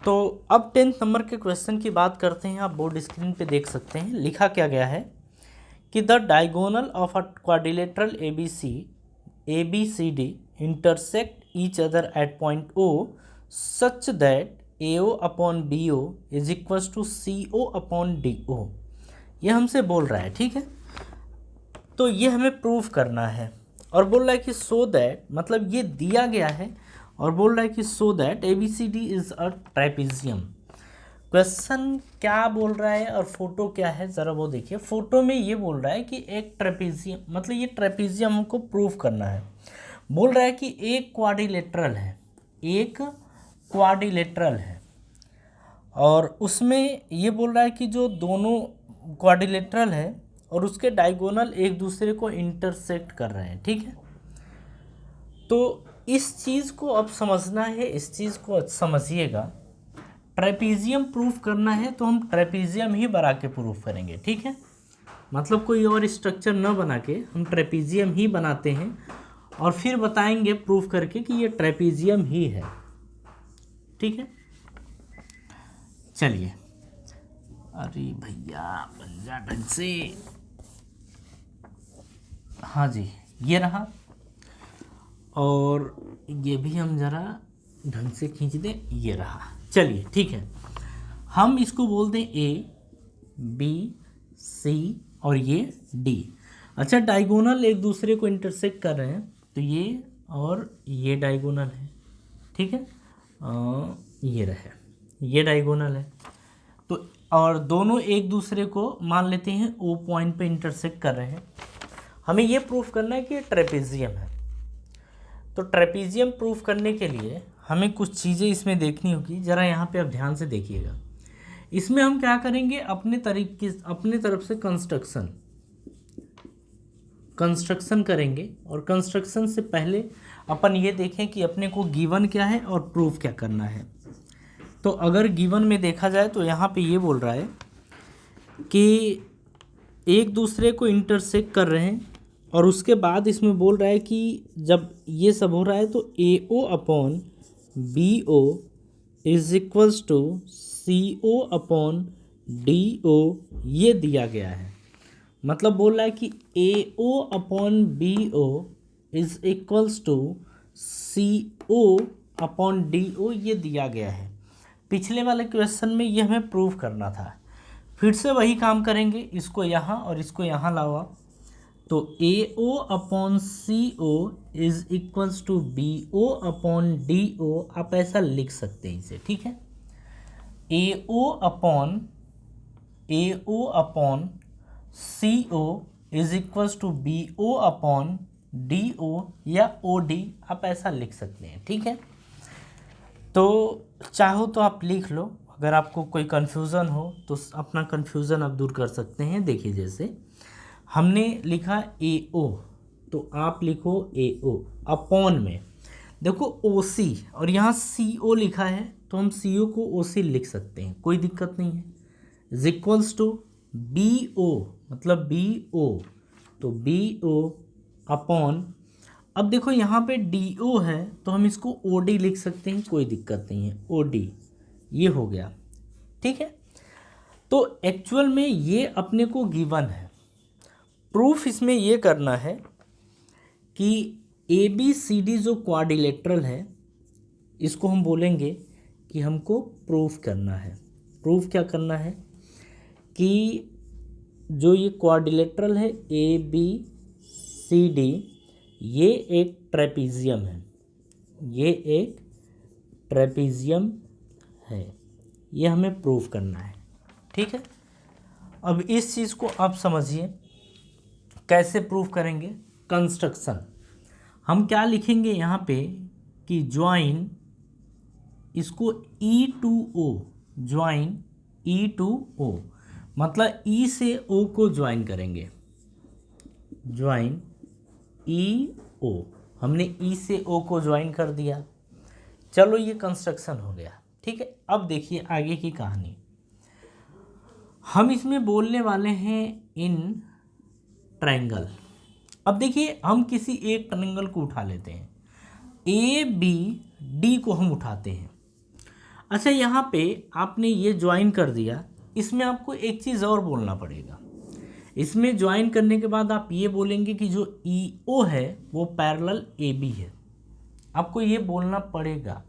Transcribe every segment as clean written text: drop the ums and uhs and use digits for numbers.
तो अब 10th number के क्वेश्चन की बात करते हैं। आप बोर्ड स्क्रीन पे देख सकते हैं, लिखा क्या गया है कि the diagonal of a quadrilateral A B C D intersect each other at point O such that A O upon B O is equal to C O upon D O. ये हमसे बोल रहा है, ठीक है। तो ये हमें प्रूफ करना है और बोल रहा है कि सो दैट, मतलब ये दिया गया है और बोल रहा है कि so that A B C D is a trapezium. Question क्या बोल रहा है और फोटो क्या है ज़रा वो देखिए। फोटो में ये बोल रहा है कि एक ट्रेपेजियम, मतलब ये ट्रेपेजियम हमको प्रूफ करना है। बोल रहा है कि एक क्वाड्रिलेटरल है, एक क्वाड्रिलेटरल है और उसमें ये बोल रहा है कि जो दोनों क्वाड्रिलेटरल है और उसके डायगोनल एक दूसरे को इंटरसेक्ट कर रहे हैं, ठीक है। तो इस चीज़ को अब समझना है, इस चीज़ को समझिएगा। ट्रेपेजियम प्रूफ करना है तो हम ट्रेपेजियम ही बना के प्रूफ करेंगे, ठीक है। मतलब कोई और स्ट्रक्चर न बना के हम ट्रेपेजियम ही बनाते हैं और फिर बताएंगे प्रूफ करके कि ये ट्रेपेजियम ही है, ठीक है। चलिए, अरे भैया बन जा ढंग से। हाँ जी, ये रहा और ये भी हम ज़रा ढंग से खींच दें, ये रहा। चलिए ठीक है, हम इसको बोल दें ए बी सी और ये डी। अच्छा, डायगोनल एक दूसरे को इंटरसेक्ट कर रहे हैं तो ये और ये डायगोनल है, ठीक है। ये रहे, ये डायगोनल है। तो और दोनों एक दूसरे को मान लेते हैं ओ पॉइंट पे इंटरसेक्ट कर रहे हैं। हमें ये प्रूफ करना है कि ये ट्रेपेजियम है। तो ट्रेपेजियम प्रूफ करने के लिए हमें कुछ चीज़ें इसमें देखनी होगी। ज़रा यहाँ पे आप ध्यान से देखिएगा। इसमें हम क्या करेंगे, अपने तरफ से कंस्ट्रक्शन करेंगे और कंस्ट्रक्शन से पहले अपन ये देखें कि अपने को गिवन क्या है और प्रूफ क्या करना है। तो अगर गिवन में देखा जाए तो यहाँ पे ये बोल रहा है कि एक दूसरे को इंटरसेक्ट कर रहे हैं और उसके बाद इसमें बोल रहा है कि जब ये सब हो रहा है तो A O upon B O is equals to C O upon D O, ये दिया गया है। मतलब बोल रहा है कि A O upon B O is equals to C O upon D O, ये दिया गया है। पिछले वाले क्वेश्चन में ये हमें प्रूफ करना था। फिर से वही काम करेंगे, इसको यहाँ और इसको यहाँ लाओ। तो A O upon C O is equals to B O upon D O, आप ऐसा लिख सकते हैं इसे, ठीक है। A O upon C O is equals to B O upon D O या ओ डी, आप ऐसा लिख सकते हैं, ठीक है। तो चाहो तो आप लिख लो, अगर आपको कोई कन्फ्यूज़न हो तो अपना कन्फ्यूज़न आप दूर कर सकते हैं। देखिए, जैसे हमने लिखा ए ओ, तो आप लिखो ए ओ अपॉन में देखो ओ सी, और यहाँ सी ओ लिखा है तो हम सी ओ को ओ सी लिख सकते हैं, कोई दिक्कत नहीं है। Is equals to B O, मतलब बी ओ, तो बी ओ अपॉन, अब देखो यहाँ पे डी ओ है तो हम इसको ओ डी लिख सकते हैं, कोई दिक्कत नहीं है, ओ डी, ये हो गया, ठीक है। तो एक्चुअल में ये अपने को गिवन है। प्रूफ इसमें ये करना है कि ए बी सी डी जो क्वाड्रिलेटरल है, इसको हम बोलेंगे कि हमको प्रूफ करना है। प्रूफ क्या करना है कि जो ये क्वाड्रिलेटरल है ए बी सी डी, ये एक ट्रेपेजियम है, ये एक ट्रेपेजियम है, ये हमें प्रूफ करना है, ठीक है। अब इस चीज़ को आप समझिए कैसे प्रूफ करेंगे। कंस्ट्रक्शन हम क्या लिखेंगे यहाँ पे कि ज्वाइन, इसको ई two O, join E two O, मतलब ई से ओ को ज्वाइन करेंगे, ज्वाइन ई ओ, हमने ई से ओ को ज्वाइन कर दिया। चलो, ये कंस्ट्रक्शन हो गया, ठीक है। अब देखिए आगे की कहानी। हम इसमें बोलने वाले हैं इन ट्रायंगल। अब देखिए, हम किसी एक ट्रायंगल को उठा लेते हैं, ए बी डी को हम उठाते हैं। अच्छा, यहाँ पे आपने ये ज्वाइन कर दिया, इसमें आपको एक चीज़ और बोलना पड़ेगा। इसमें ज्वाइन करने के बाद आप ये बोलेंगे कि जो EO है वो पैरेलल AB है। आपको ये बोलना पड़ेगा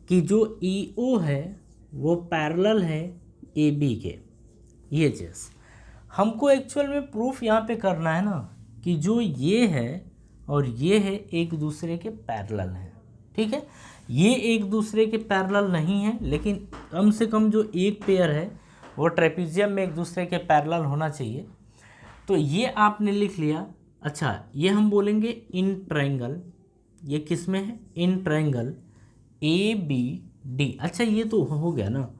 कि जो EO है वो पैरेलल है AB के। ये चीज़ हमको एक्चुअल में प्रूफ यहाँ पे करना है ना, कि जो ये है और ये है एक दूसरे के पैरेलल हैं। ठीक है, ये एक दूसरे के पैरेलल नहीं है, लेकिन कम से कम जो एक पेयर है वो ट्रेपीजियम में एक दूसरे के पैरेलल होना चाहिए। तो ये आपने लिख लिया। अच्छा, ये हम बोलेंगे इन ट्रायंगल, ये किस में है? In triangle ABD। अच्छा, ये तो हो गया ना,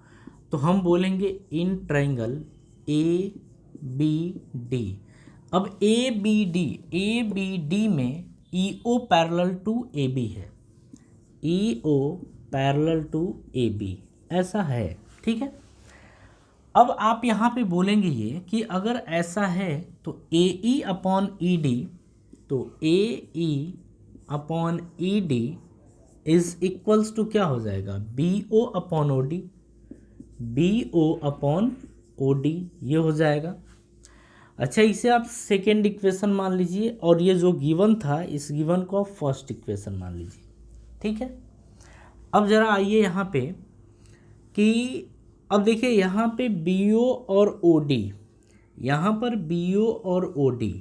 तो हम बोलेंगे इन ट्रायंगल ABD। अब ABD में EO पैरेलल टू AB है, EO पैरेलल टू AB ऐसा है। ठीक है, अब आप यहाँ पे बोलेंगे ये कि अगर ऐसा है तो AE अपॉन ED, तो AE upon ED is equals to क्या हो जाएगा? BO upon OD, BO upon OD ये हो जाएगा। अच्छा, इसे आप सेकेंड इक्वेशन मान लीजिए, और ये जो गिवन था इस गिवन को आप फर्स्ट इक्वेशन मान लीजिए। ठीक है, अब ज़रा आइए यहाँ पे कि अब देखिए यहाँ पे BO और OD, यहाँ पर BO और OD,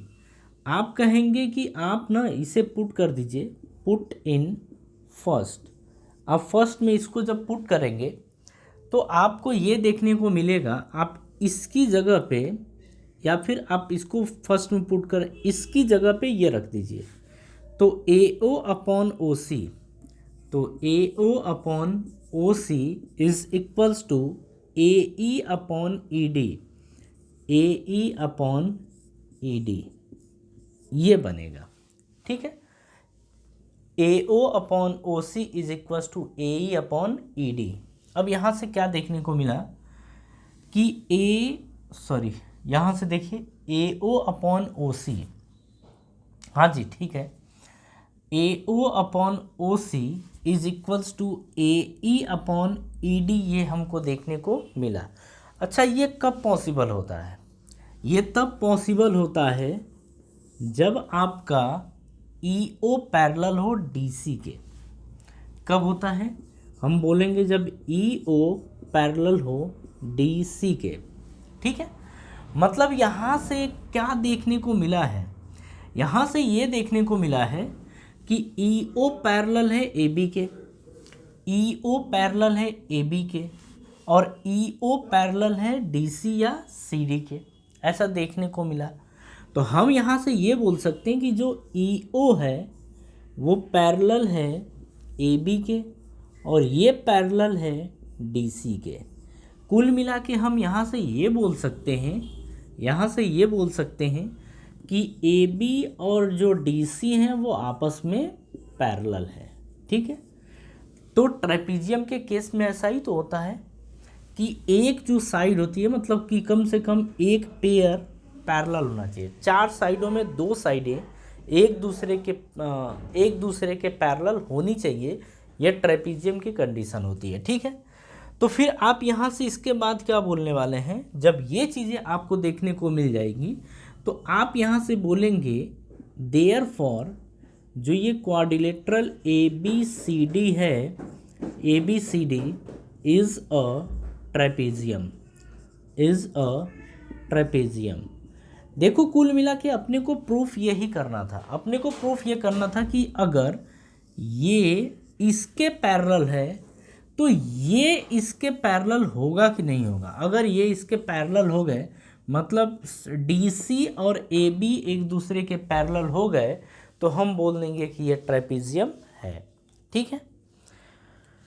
आप कहेंगे कि आप ना इसे पुट कर दीजिए, पुट इन फर्स्ट। आप फर्स्ट में इसको जब पुट करेंगे तो आपको ये देखने को मिलेगा, आप इसकी जगह पे या फिर आप इसको फर्स्ट में पुट कर इसकी जगह पे ये रख दीजिए, तो AO अपॉन OC, तो AO upon OC is equals to AE upon ED, AE upon ED ये बनेगा। ठीक है, AO upon OC is equals to AE upon ED। अब यहाँ से क्या देखने को मिला कि यहाँ से देखिए AO अपॉन OC, हाँ जी ठीक है, AO upon OC is equals to AE upon ED ये हमको देखने को मिला। अच्छा, ये कब पॉसिबल होता है? ये तब पॉसिबल होता है जब आपका EO पैरेलल हो DC के। कब होता है? हम बोलेंगे जब EO पैरेलल हो DC के। ठीक है, मतलब यहाँ से क्या देखने को मिला है? यहाँ से ये देखने को मिला है कि EO पैरेलल है AB के, EO पैरेलल है AB के, और EO पैरेलल है DC या CD के, ऐसा देखने को मिला। तो हम यहाँ से ये बोल सकते हैं कि जो EO है वो पैरेलल है AB के और ये पैरेलल है DC के। कुल मिला के हम यहाँ से ये बोल सकते हैं, कि AB और जो DC हैं वो आपस में पैरेलल है। ठीक है, तो ट्रेपीजियम के केस में ऐसा ही तो होता है कि एक जो साइड होती है, मतलब कि कम से कम एक पेयर पैरेलल होना चाहिए। चार साइडों में दो साइडें एक दूसरे के पैरेलल होनी चाहिए, यह ट्रेपीजियम की कंडीशन होती है। ठीक है, तो फिर आप यहाँ से इसके बाद क्या बोलने वाले हैं? जब ये चीज़ें आपको देखने को मिल जाएगी तो आप यहाँ से बोलेंगे देयरफॉर जो ये क्वाड्रिलेटरल ABCD है, ABCD इज़ अ ट्रेपेजियम। देखो, कुल मिला के अपने को प्रूफ यही करना था, कि अगर ये इसके पैरेलल है तो ये इसके पैरेलल होगा कि नहीं होगा। अगर ये इसके पैरेलल हो गए, मतलब DC और AB एक दूसरे के पैरेलल हो गए, तो हम बोल देंगे कि ये ट्रेपीजियम है। ठीक है।